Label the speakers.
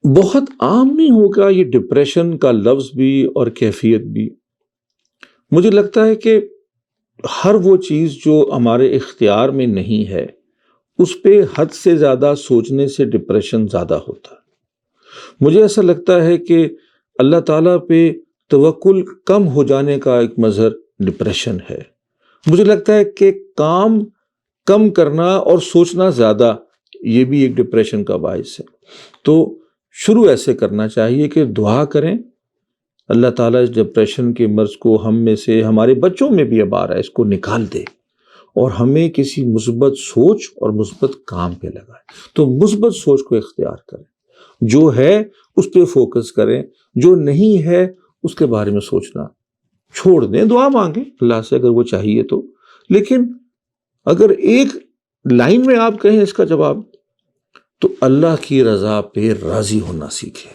Speaker 1: بہت عام نہیں ہوگا یہ ڈپریشن کا لفظ بھی اور کیفیت بھی. مجھے لگتا ہے کہ ہر وہ چیز جو ہمارے اختیار میں نہیں ہے اس پہ حد سے زیادہ سوچنے سے ڈپریشن زیادہ ہوتا ہے. مجھے ایسا لگتا ہے کہ اللہ تعالیٰ پہ توکل کم ہو جانے کا ایک مظہر ڈپریشن ہے. مجھے لگتا ہے کہ کام کم کرنا اور سوچنا زیادہ یہ بھی ایک ڈپریشن کا باعث ہے. تو شروع ایسے کرنا چاہیے کہ دعا کریں اللہ تعالیٰ اس ڈپریشن کے مرض کو ہم میں سے، ہمارے بچوں میں بھی اب آ رہا ہے، اس کو نکال دے اور ہمیں کسی مثبت سوچ اور مثبت کام پہ لگائے. تو مثبت سوچ کو اختیار کریں، جو ہے اس پہ فوکس کریں، جو نہیں ہے اس کے بارے میں سوچنا چھوڑ دیں. دعا مانگیں اللہ سے اگر وہ چاہیے تو، لیکن اگر ایک لائن میں آپ کہیں اس کا جواب تو اللہ کی رضا پہ راضی ہونا سیکھیں.